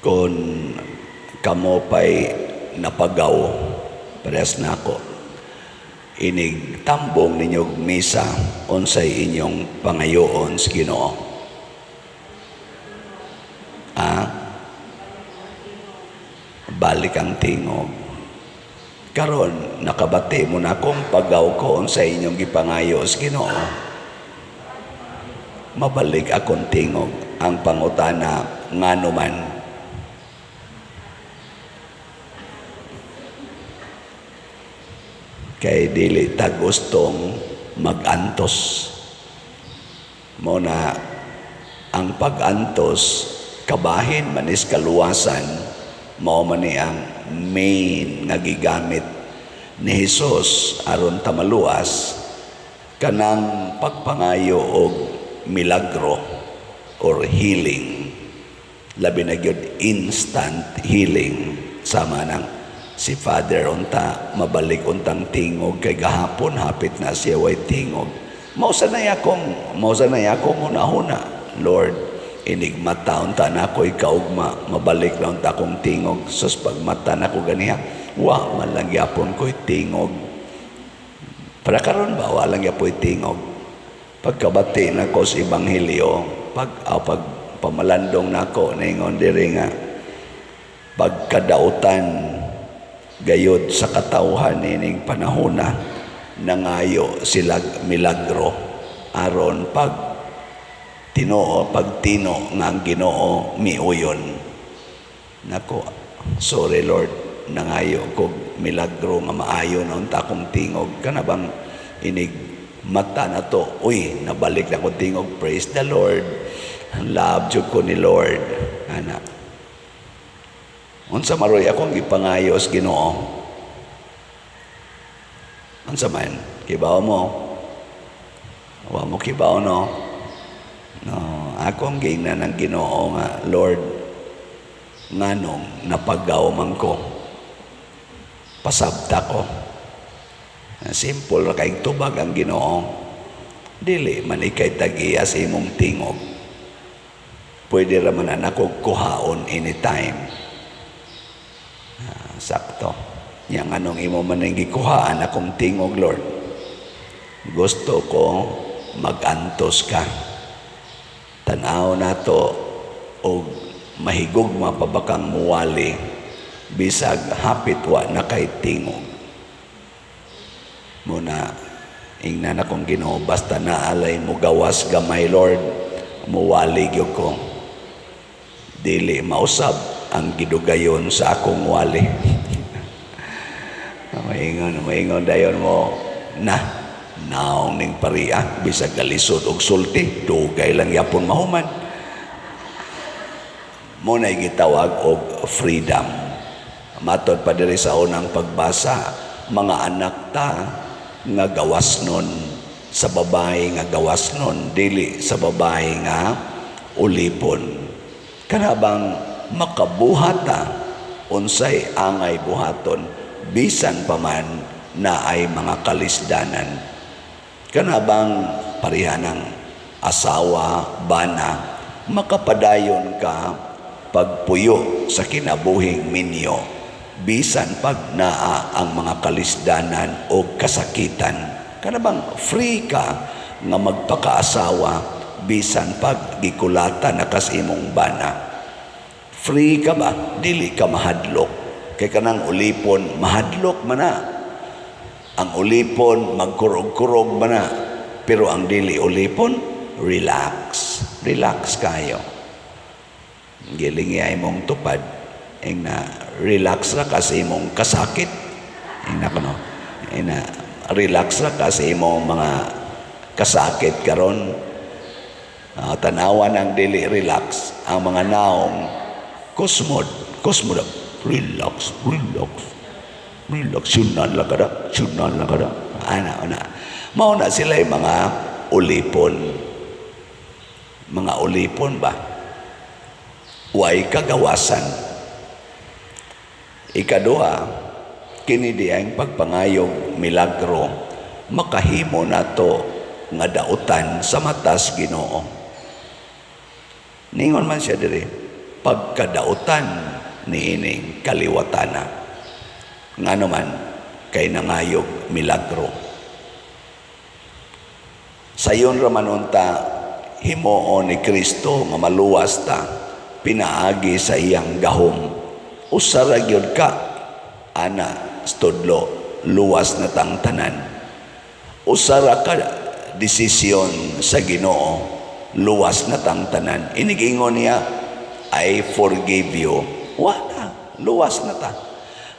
Kung kamo pa'y napagaw, parehas na ako, inig tambong ninyo misa, unsay inyong pangayoon sa Ginoo. Balik ang tingog. Karon nakabati mo na akong pagaw ko sa inyong gipangayo sa Ginoo. Mabalik akong tingog. Ang pangutana ngano man. Kay dili ta gustong magantos. Muna ang pagantos kabahin manis kaluwasan mao man ni ang main nga gigamit ni Hesus aron ta maluwas kanang pagpangayo og milagro or healing, labi na gyud instant healing. Sama nang si Father unta mabalik untang tingog kay gahapon hapit na siya way tingog. Mao sanay akong hunahuna, Lord, inig mata unta na ako ikaugma, mabalik na unta akong tingog. Sus pag mata na ko ganiha, wa man lang yapon ko'y tingog. Para karon ba walang yapoy tingog. Pagkabati na ko sa Ebanghelyo, pag pamalandong na ako, naingon diri nga, pagkadautan gayod sa katawhan ining panahona, nangayo sila milagro, aron pag tino nga ang Ginoo miuyon. Nako, sorry Lord, nangayo ko milagro nga maayo na unta akong tingog. Kana bang inig mata na to, uy, nabalik na ko tingog, praise the Lord, love jud ko ni Lord. Ana, unsa maroy akong ipangayo sa Ginoo? Unsa man, kibaw mo? Wa mo kibaw, no? No, akong gingnan ng Ginoo nga, Lord, nganong napagaw man ko, pasabta ko. Simple ra kay tubag ang Ginoo. Dili man ikay tagiya sa imong tingog. Pwede ra man ako kuhaon anytime. Sakto. Yang anong imo man ang gikuhaan akong tingog, Lord. Gusto ko magantos ka. Tanaw nato og mahigugma pa bakang muwali bisag hapit wa na kay tingog. Muna, ingnan akong Ginoo, basta naalay mo gawas gamay, Lord, muwali gyud ko. Dili mausab ang gidugayon sa akong wali. Maingon dayon mo, naong ning pariya, bisag galisod og sulti, dugay lang yapon mahuman. Muna'y gitawag og freedom. Matod pa diri sa unang pagbasa, mga anak ta, nga gawas nun sa babae nga gawas nun, dili sa babae nga ulipon. Kanabang makabuhata unsay angay buhaton bisan pa man na ay mga kalisdanan. Kanabang parihanang asawa, bana, makapadayon ka pagpuyo sa kinabuhing minyo bisan pag naa ang mga kalisdanan o kasakitan. Kanabang free ka nga magpakaasawa bisan pag gikulatan na kas imong bana. Free ka ba? Dili ka mahadlok. Kay kanang ulipon, mahadlok man na. Ang ulipon, magkurog-kurog man na. Pero ang dili ulipon, relax. Relax kayo. Giling imong tupad. Na relax ra kasi imong kasakit. Relax ra kasi imong mga kasakit karon. Tanawan ang dili relax. Ang mga naong kusmod, relax. Sunan lang kada. Ana. Mauna sila yung mga ulipon. Mga ulipon ba? Way kagawasan. Ikaduha, kini di ang pagpangayong milagro, makahimo na to nga dautan sa matas Ginoo. Ningon man siya diri, pagkadautan niining kaliwatana. Nga naman, kay nangayog milagro. Sayon raman unta, himoo ni Kristo nga maluwas ta, pinaagi sa iyang gahom. Usara gyud ka, ana, studlo, luwas na tang tanan. Usara ka, desisyon sa Ginoo, luwas na tang tanan. Inigingon niya, I forgive you. Wala, luwas na ta.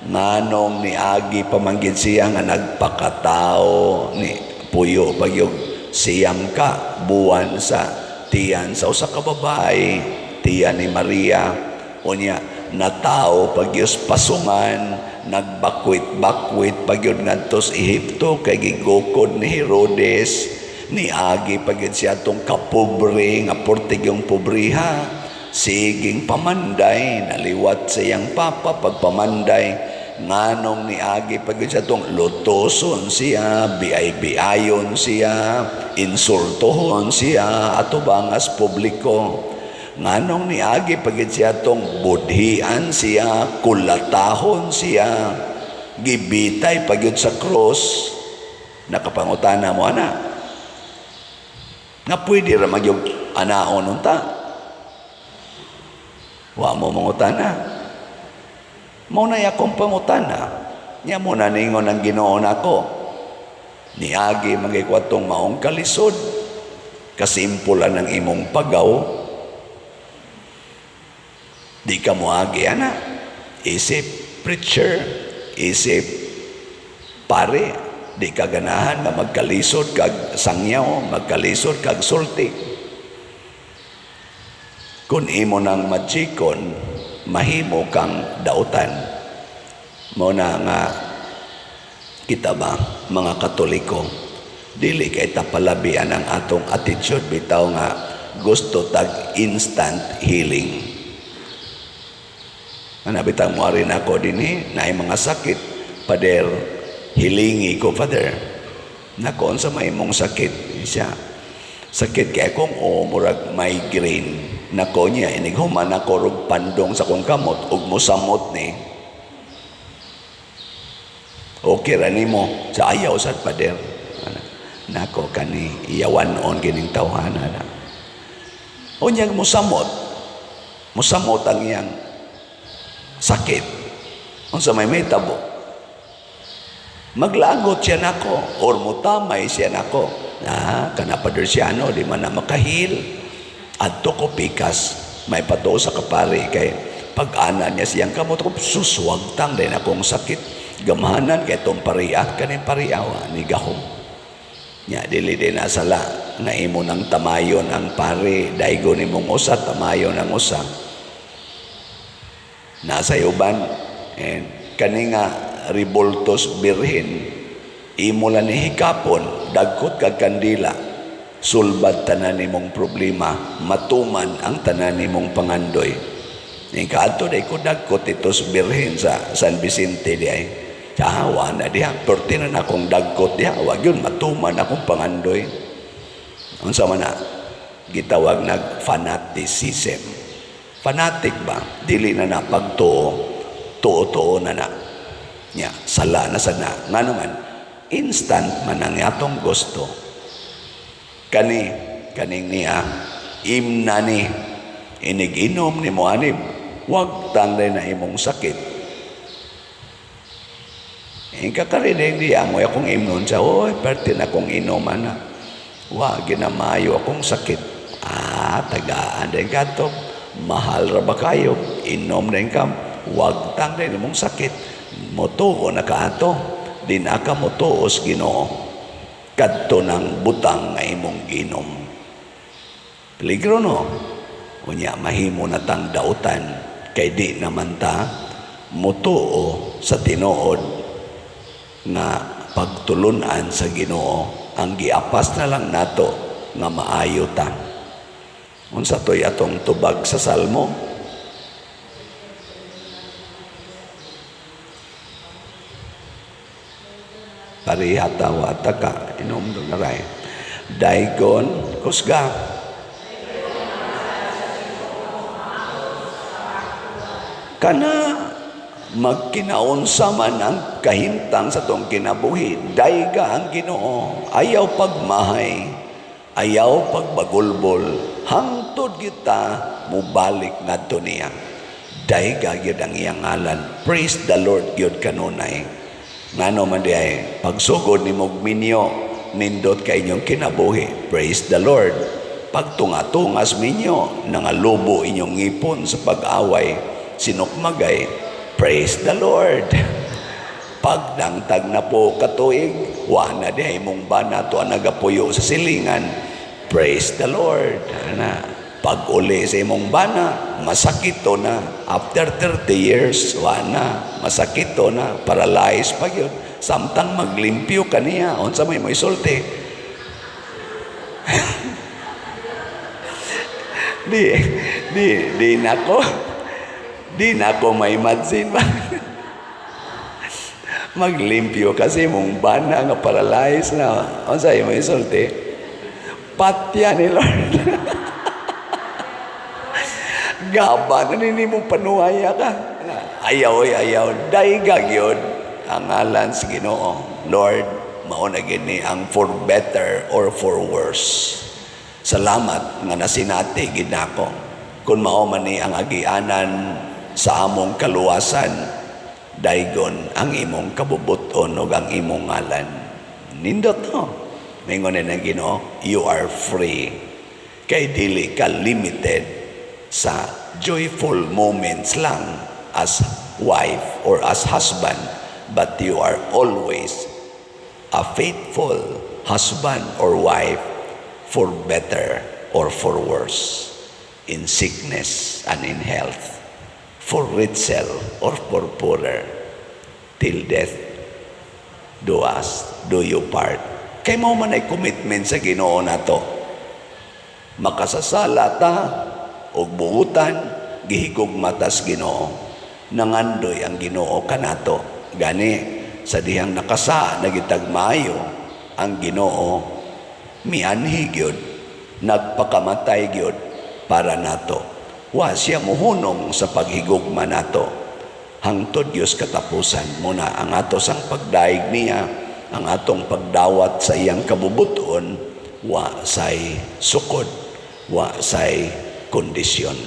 Nganong ni agi pamanggid siya nga nagpakatao ni puyo pagyog siyam ka buwan sa tiyan sa usa ka babae, tiyan ni Maria. Unya natao pagyos pasungan, nagbakwit-bakwit pagyod ngadto sa Ehipto kay gigukod ni Herodes. Ni agi pagyod siya tong kapobre nga portigyong pobriha. Siging pamanday, naliwat sa iyang papa pagpamanday. Nganong ni agi pag siya tong lutoson siya, biay-biayon siya, insultohon siya, ato bangas publiko. Nganong ni agi pag siya tong budhian siya, kulatahon siya, gibitay pag sa cross. Nakapangutana mo, ana, nga pwede ramag yung anaon unta. Wa mo mangutana. Muna akong pangutana. Nya mo na ningon ang Ginoo nako. Niagi magikwatong maong kalisod. Kasimpulan ng imong pagaw. Di ka mo agi, ana. Isip preacher, isip pare. Di ka ganahan na magkalisod kag sangyaw, magkalisod kag sulti. Kung imo ng magikon, mahimo kang dautan. Muna nga, kita ba, mga Katoliko, dili kay tapalabian ang atong attitude, bitaw nga gusto tag instant healing. Nabitang mo rin ako din na mga sakit, Pader, hilingi ko, Father. Nakon sa may mong sakit, siya. Sakit kaya kung murag migraine. Nako niya, inighuman ako rog pandong sa kong kamot, ug musamot ni. Okay, rani mo, sa ayaw sa Pader. Nako, kani, iyawan-on gining tawhana na. O niyang musamot ang iyang sakit. Kung sa may tabo, maglagot siya nako, or mutamay siya nako. Kana Pader siya, di man na makahil. Adto ko pikas, may pato sa kapari kay pag-ana niya siyang kamot ko, suswagtang din akong sakit. Gamahanan kay itong pariat, kanin pariawa ni gahom. Nya, dili din nasala, na imo ng tamayon ang pari, daigo ni mong usa, tamayon ang usa. Nasa uban, kani nga riboltos birhin, imo lang ni hikapon, dagkot kag kandila, sulbad tanan nimong problema, matuman ang tanan nimong pangandoy. Ning kaadto day ko dagkot itos birhen sa San Vicente di ay. Kahawa na diha, pertinan akong dagkot diha, wag yun matuman akong pangandoy. Unsa man na gitawag nag fanaticism. Fanatic ba? Dili na na pagtuo, tuo-tuo na na. Nya, sala na sana. Nga naman, instant man ang atong gusto. Kaning niya, imna ni, inig-inom ni mo anib, wag tangday na imong sakit. Kakarinig niya, mo akong imnon siya, pertin akong inuman na. Wag, ginamayo akong sakit. Tagaan din ka to, mahal ra ba kayo, inom din ka, wag tangday na imong sakit. Motuo na ka ato, din aka motuos Ginoo. Kadto ng butang nga imong ginom. Peligro no? Unya mahimo na tang dautan kay di naman ta mutuo sa tinuod nga pagtulunan sa Ginoo. Ang giapas na lang nato nga maayo ta. Unsa toy atong tubag sa Salmo? Parihata wata ka, inom doon na rin. Daigon, kusga. kana magkinaunsa man ang kahimtang sa tong kinabuhi, dayga ang Ginoo, ayaw pagmahay, ayaw pagbagulbol, hangtod kita mubalik ngadto niya. Dayga gyud ang iyang ngalan. Praise the Lord gyud kanunay. Ngano man di ay pagsugod ni minyo nindot kay inyong kinabuhi. Praise the Lord. Pagtunga-tungas minyo nangalubo inyong ngipon sa pag-away, sinukmagay. Praise the Lord. Pagdangtag na po katuig, wa na di ay mong bana to ang nagapuyo sa silingan. Praise the Lord. Pag uli sa imong bana, masakit to na. After 30 years, wa na. Masakit to na. Paralyzed pa yun. Samtang maglimpyo ka niya. Unsa may isulti. Di na ko may madsin ba? Maglimpyo kasi mong bana nga paralyzed na. Unsa may isulti. Patya ni Lord. Gaba na nini mong panuhaya ka. Ayaw. Dayga gyud ang ngalan sa Ginoo. Lord, mao na gini ang for better or for worse. Salamat nga nasinati gid nako. Kung mao man ni ang agianan sa among kaluwasan, daygon ang imong kabubuton ug ang imong ngalan. Nindot no. Mingon na Ginoo, you are free. Kay dili ka limited sa joyful moments lang as wife or as husband, but you are always a faithful husband or wife for better or for worse, in sickness and in health, for richer or for poorer, till death do you part. Kay mo man ay commitment sa Ginoo nato. Makasasala ta og buutan, gihigog matas Ginoo, nangandoy ang Ginoo kanato. Gani sa dihang nakasa nagitagmayo ang Ginoo, mianhi gyud, nagpakamatay gyud para nato. Wa siya muhunong sa paghigugma nato. Hangtod Dios katapusan muna ang ato sang pagdaig niya, ang atong pagdawat sa iyang kabubuton, wa say sukod, wa say kondisyon.